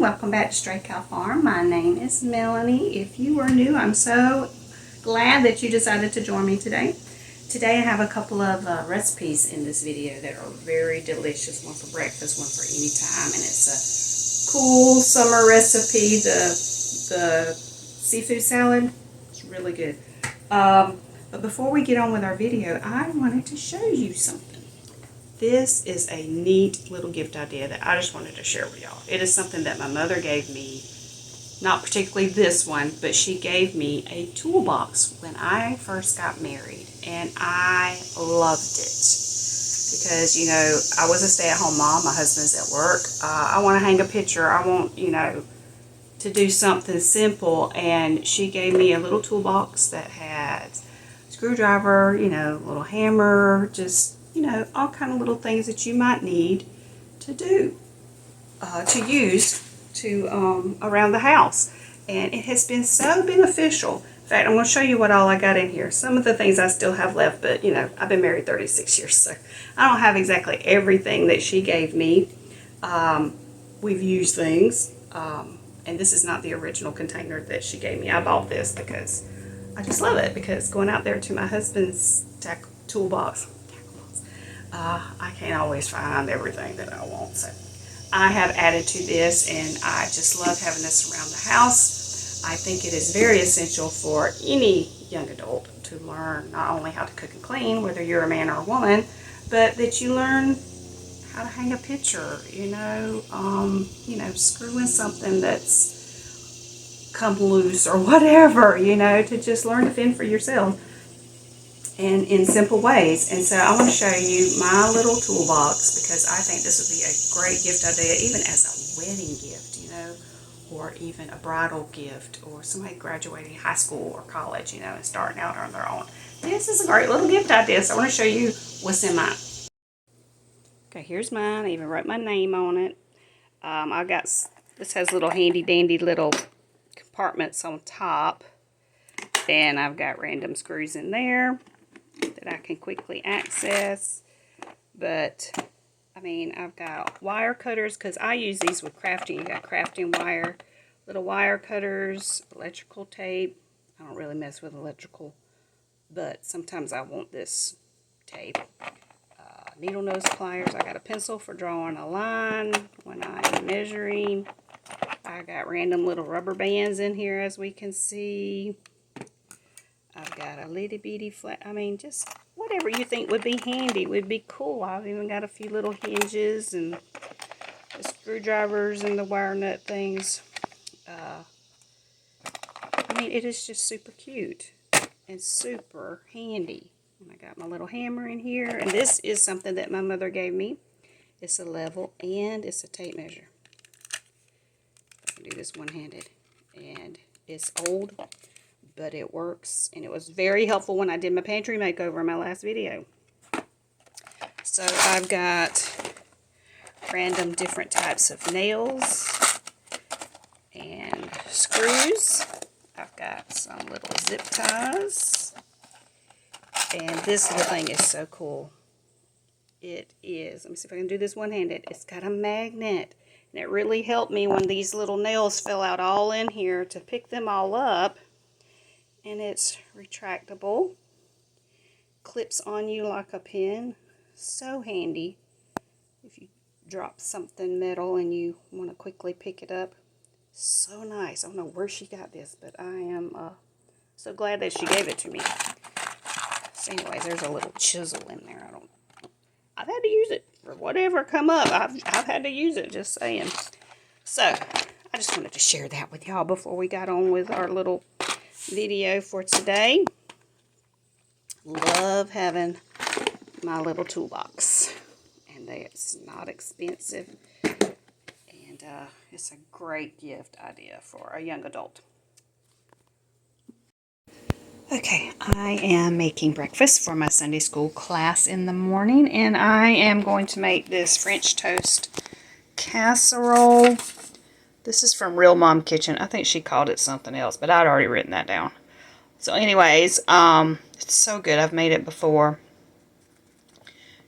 Welcome back to Stray Cow Farm. My name is Melanie. If you are new, I'm so glad that you decided to join me today. Today I have a couple of recipes in this video that are very delicious. One for breakfast, one for any time, and it's a cool summer recipe. The seafood salad is really good. But before we get on with our video, I wanted to show you something. This is a neat little gift idea that I just wanted to share with y'all. It is something that my mother gave me, not particularly this one, but she gave me a toolbox when I first got married, and I loved it. Because, you know, I was a stay-at-home mom, my husband's at work, I want to hang a picture, I want, you know, to do something simple, and she gave me a little toolbox that had screwdriver, you know, little hammer, just, you know, all kind of little things that you might need to do, to use to around the house. And it has been so beneficial. In fact, I'm going to show you what all I got in here. Some of the things I still have left, but you know, I've been married 36 years, so I don't have exactly everything that she gave me. We've used things, and this is not the original container that she gave me. I bought this because I just love it, because going out there to my husband's toolbox, I can't always find everything that I want, so I have added to this, and I just love having this around the house. I think it is very essential for any young adult to learn not only how to cook and clean, whether you're a man or a woman, but that you learn how to hang a picture, you know, screw in something that's come loose or whatever, you know, to just learn to fend for yourself. And in simple ways. And so I want to show you my little toolbox, because I think this would be a great gift idea, even as a wedding gift, you know, or even a bridal gift, or somebody graduating high school or college, you know, and starting out on their own. This is a great little gift idea, so I want to show you what's in mine. Okay, here's mine. I even wrote my name on it. This has little handy dandy little compartments on top, and I've got random screws in there that I can quickly access. But I mean, I've got wire cutters, because I use these with crafting. You got crafting wire, little wire cutters, electrical tape. I don't really mess with electrical, but sometimes I want this tape. Needle nose pliers. I got a pencil for drawing a line when I'm measuring. I got random little rubber bands in here, as we can see. I've got a little bitty flat, I mean, just whatever you think would be handy, would be cool. I've even got a few little hinges and the screwdrivers and the wire nut things. I mean, it is just super cute and super handy. And I got my little hammer in here, and this is something that my mother gave me. It's a level and it's a tape measure. I can do this one-handed, and it's old, but it works, and it was very helpful when I did my pantry makeover in my last video. So I've got random different types of nails and screws. I've got some little zip ties, and this little thing is so cool. It is, let me see if I can do this one-handed. It's got a magnet, and it really helped me when these little nails fell out all in here to pick them all up. And it's retractable, clips on you like a pin. So handy if you drop something metal and you want to quickly pick it up. So nice. I don't know where she got this, but I am so glad that she gave it to me. So anyways, there's a little chisel in there. I've had to use it for whatever come up. I've had to use it, just saying. So I just wanted to share that with y'all before we got on with our little video for today. love having my little toolbox. And it's not expensive. And it's a great gift idea for a young adult. Okay, I am making breakfast for my Sunday school class in the morning, and I am going to make this French toast casserole. This is from Real Mom Kitchen. I think she called it something else, but I'd already written that down. So anyways, it's so good. I've made it before.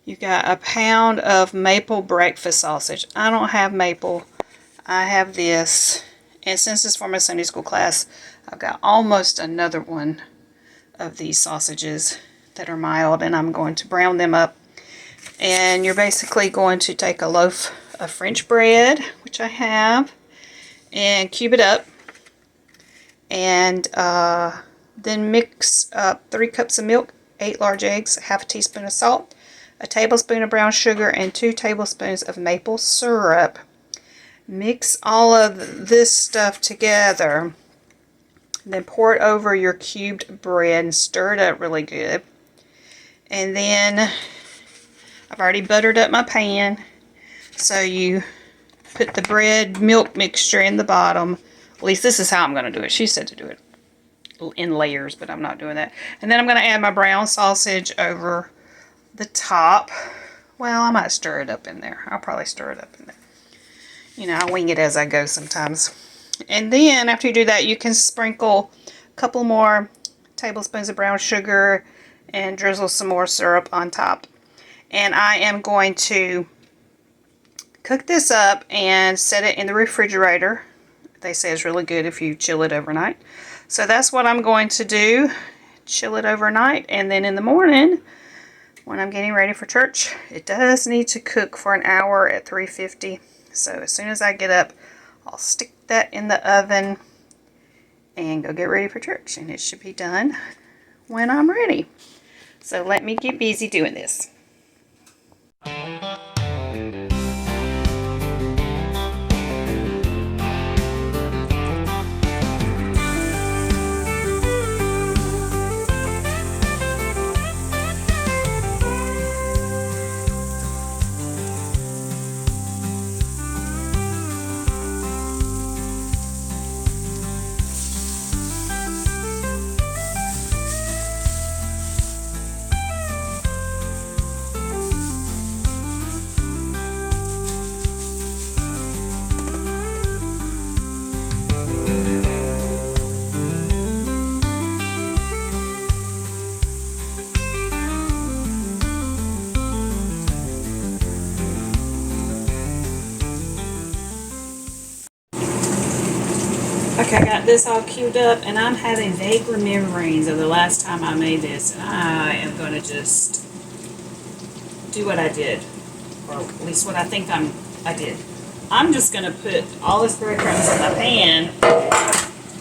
You got a pound of maple breakfast sausage. I don't have maple. I have this. And since it's for my Sunday school class, I've got almost another one of these sausages that are mild, and I'm going to brown them up. And you're basically going to take a loaf of French bread, which I have, and cube it up, and then mix up 3 cups of milk, 8 large eggs, half a teaspoon of salt, a tablespoon of brown sugar, and 2 tablespoons of maple syrup. Mix all of this stuff together. Then pour it over your cubed bread and stir it up really good. And then I've already buttered up my pan. So you put the bread milk mixture in the bottom. At least this is how I'm going to do it. She said to do it in layers, but I'm not doing that. And then I'm going to add my brown sausage over the top. Well, I might stir it up in there. I'll probably stir it up in there. You know, I wing it as I go sometimes. And then after you do that, you can sprinkle a couple more tablespoons of brown sugar and drizzle some more syrup on top. And I am going to cook this up and set it in the refrigerator. They say it's really good if you chill it overnight. So that's what I'm going to do. Chill it overnight. And then in the morning, when I'm getting ready for church, it does need to cook for an hour at 350. So as soon as I get up, I'll stick that in the oven and go get ready for church, and it should be done when I'm ready. So let me get busy doing this. Okay, I got this all queued up, and I'm having vague rememberings of the last time I made this, and I am going to just do what I did, or at least what I think I did. I'm just going to put all this breadcrumbs in my pan,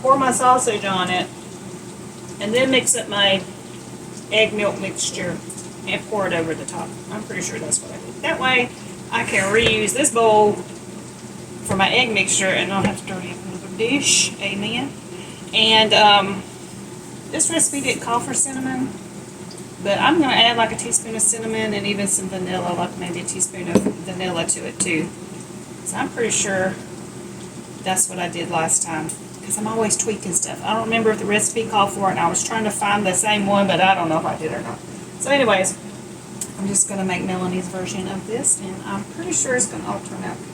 pour my sausage on it, and then mix up my egg milk mixture and pour it over the top. I'm pretty sure that's what I did. That way I can reuse this bowl for my egg mixture and not have to dirty up another dish. Amen. And this recipe didn't call for cinnamon, but I'm going to add like a teaspoon of cinnamon and even some vanilla, like maybe a teaspoon of vanilla to it too. So I'm pretty sure that's what I did last time, because I'm always tweaking stuff. I don't remember if the recipe called for it, and I was trying to find the same one, but I don't know if I did or not. So anyways, I'm just going to make Melanie's version of this, and I'm pretty sure it's going to all turn out good.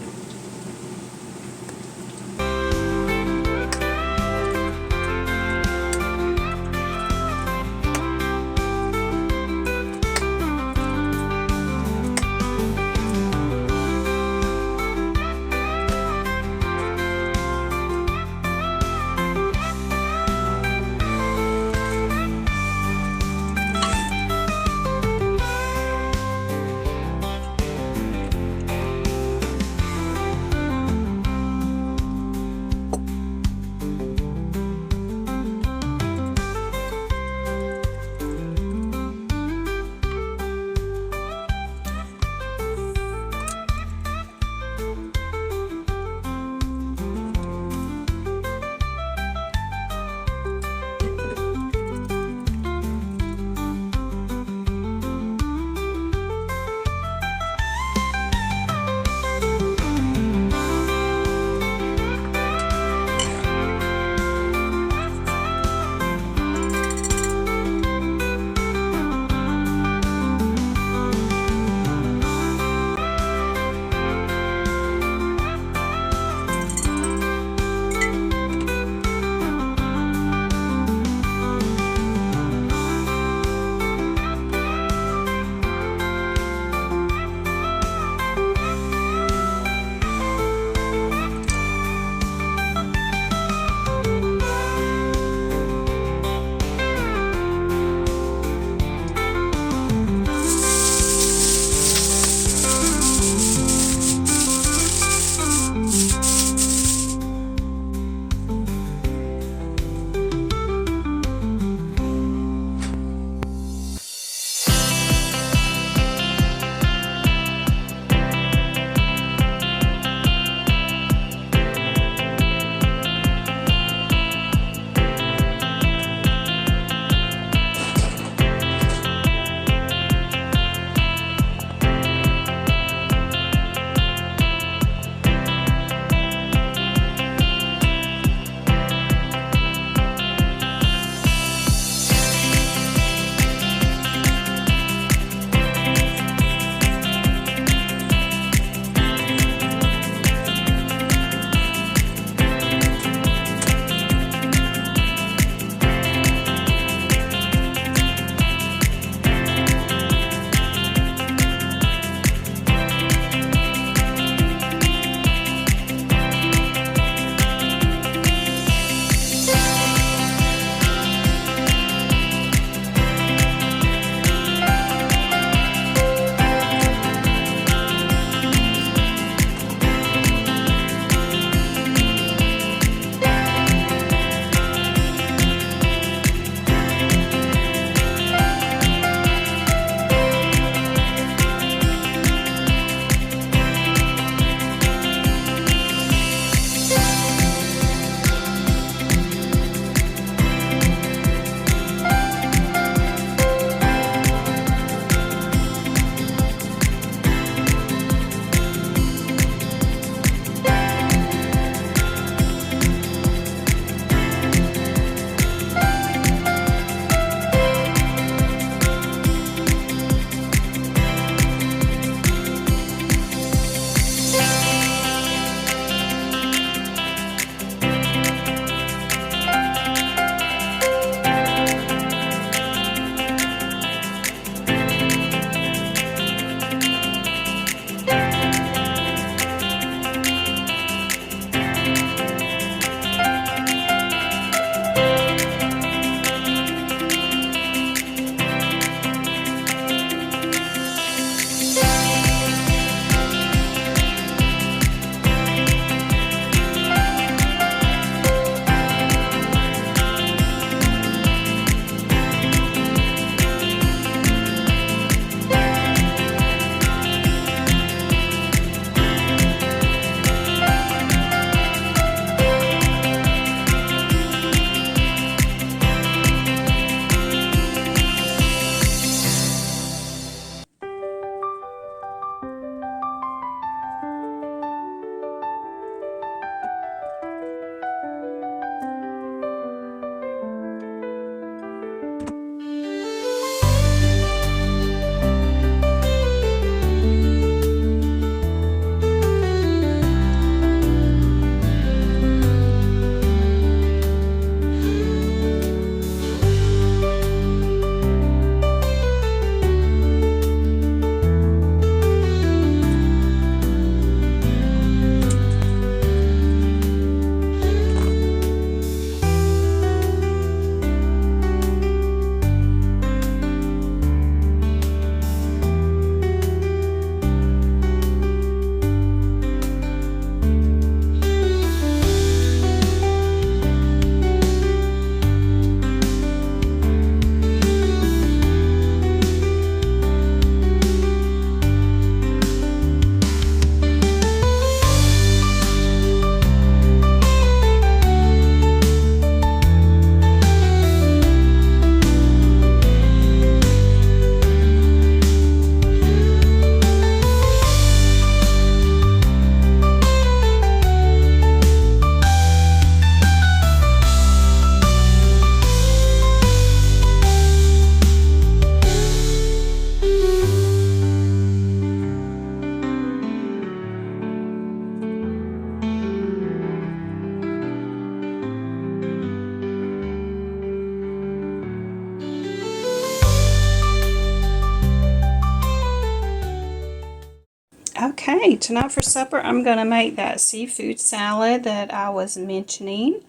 Okay, tonight for supper I'm going to make that seafood salad that I was mentioning.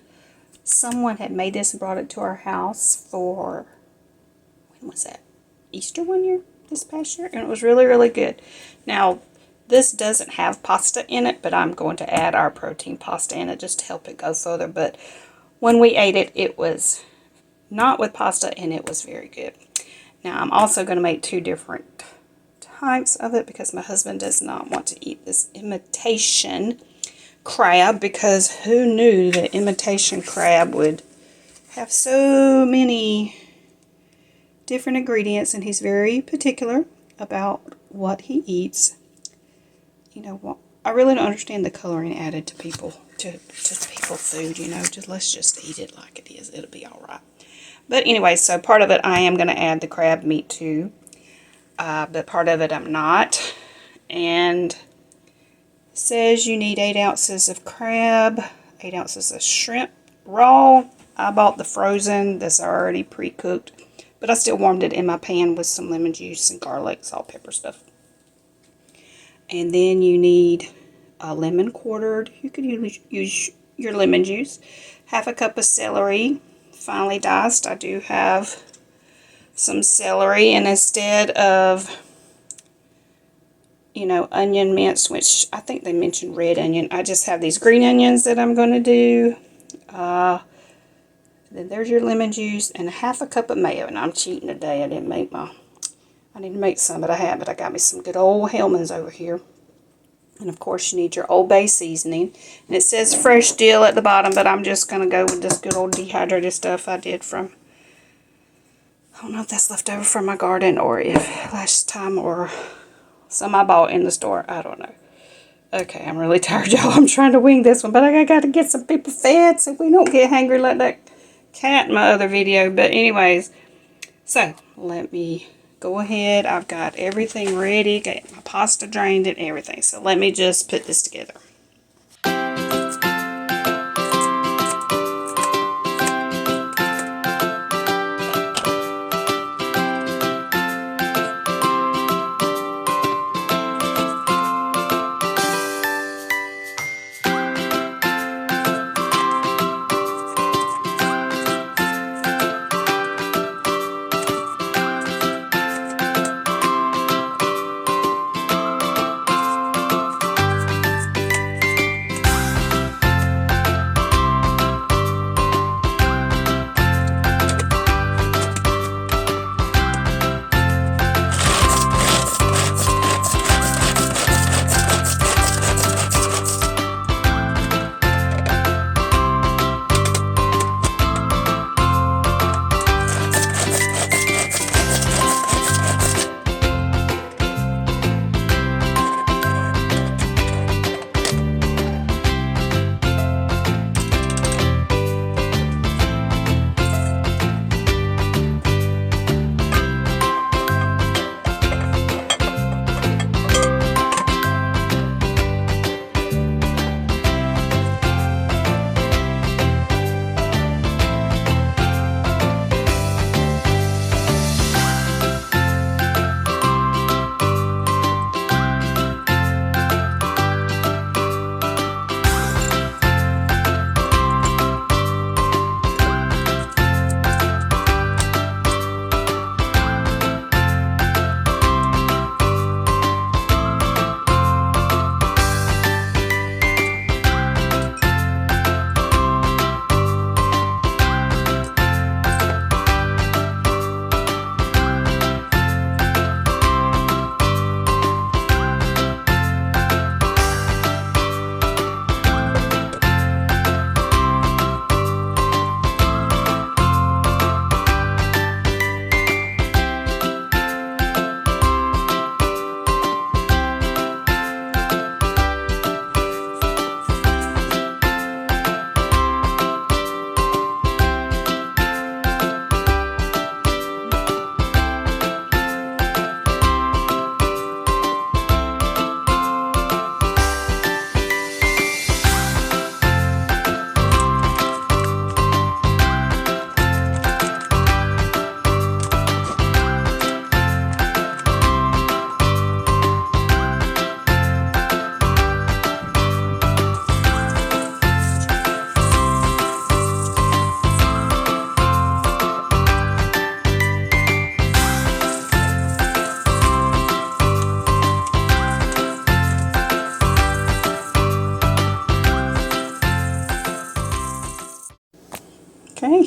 Someone had made this and brought it to our house for, when was that? Easter one year? This past year? And it was really, really good. Now, this doesn't have pasta in it, but I'm going to add our protein pasta in it just to help it go further. But when we ate it, it was not with pasta and it was very good. Now, I'm also going to make two different types of it because my husband does not want to eat this imitation crab, because who knew that imitation crab would have so many different ingredients, and he's very particular about what he eats. You know, I really don't understand the coloring added to people food, you know. Let's just eat it like it is. It'll be all right. But anyway, so part of it I am going to add the crab meat to. But part of it I'm not. And it says you need 8 ounces of crab, 8 ounces of shrimp raw. I bought the frozen that's already pre-cooked, but I still warmed it in my pan with some lemon juice and garlic, salt, pepper stuff. And then you need a lemon quartered. You could use your lemon juice. Half a cup of celery, finely diced. I do have some celery, and instead of, you know, onion minced, which I think they mentioned red onion, I just have these green onions that I'm going to do. Then there's your lemon juice and half a cup of mayo. And I'm cheating today. I need to make some, but I got me some good old Hellmann's over here. And of course you need your Old Bay seasoning. And it says fresh dill at the bottom, but I'm just going to go with this good old dehydrated stuff I did from, I don't know if that's left over from my garden or if last time, or some I bought in the store. I don't know. Okay, I'm really tired, y'all. I'm trying to wing this one, but I got to get some people fed so we don't get hungry like that cat in my other video. But anyways, so let me go ahead. I've got everything ready. Got my pasta drained and everything. So let me just put this together.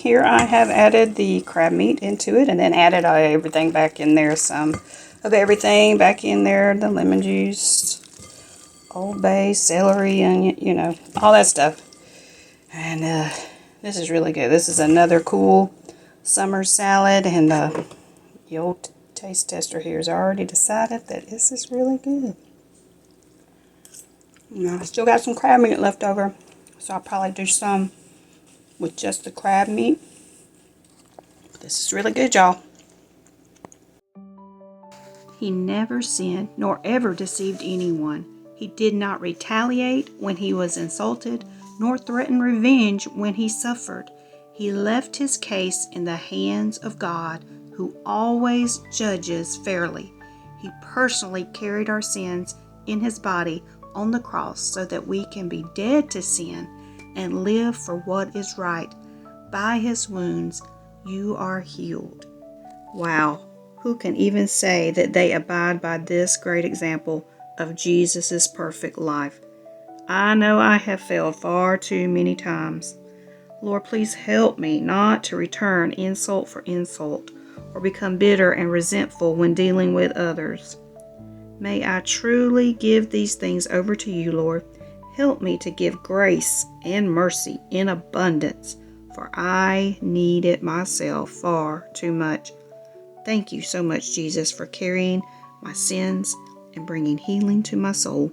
here I have added the crab meat into it, and then added everything back in there. Some of everything back in there, the lemon juice, Old Bay, celery, onion, you know, all that stuff. And this is really good. This is another cool summer salad, and the old taste tester here has already decided that this is really good. I still got some crab meat left over, so I'll probably do some with just the crab meat. This is really good, y'all. He never sinned nor ever deceived anyone. He did not retaliate when he was insulted, nor threaten revenge when he suffered. He left his case in the hands of God, who always judges fairly. He personally carried our sins in his body on the cross so that we can be dead to sin and live for what is right. By his wounds, you are healed. Wow. Who can even say that they abide by this great example of Jesus' perfect life? I know I have failed far too many times. Lord, please help me not to return insult for insult or become bitter and resentful when dealing with others. May I truly give these things over to you, Lord. Help me to give grace and mercy in abundance, for I need it myself far too much. Thank you so much, Jesus, for carrying my sins and bringing healing to my soul.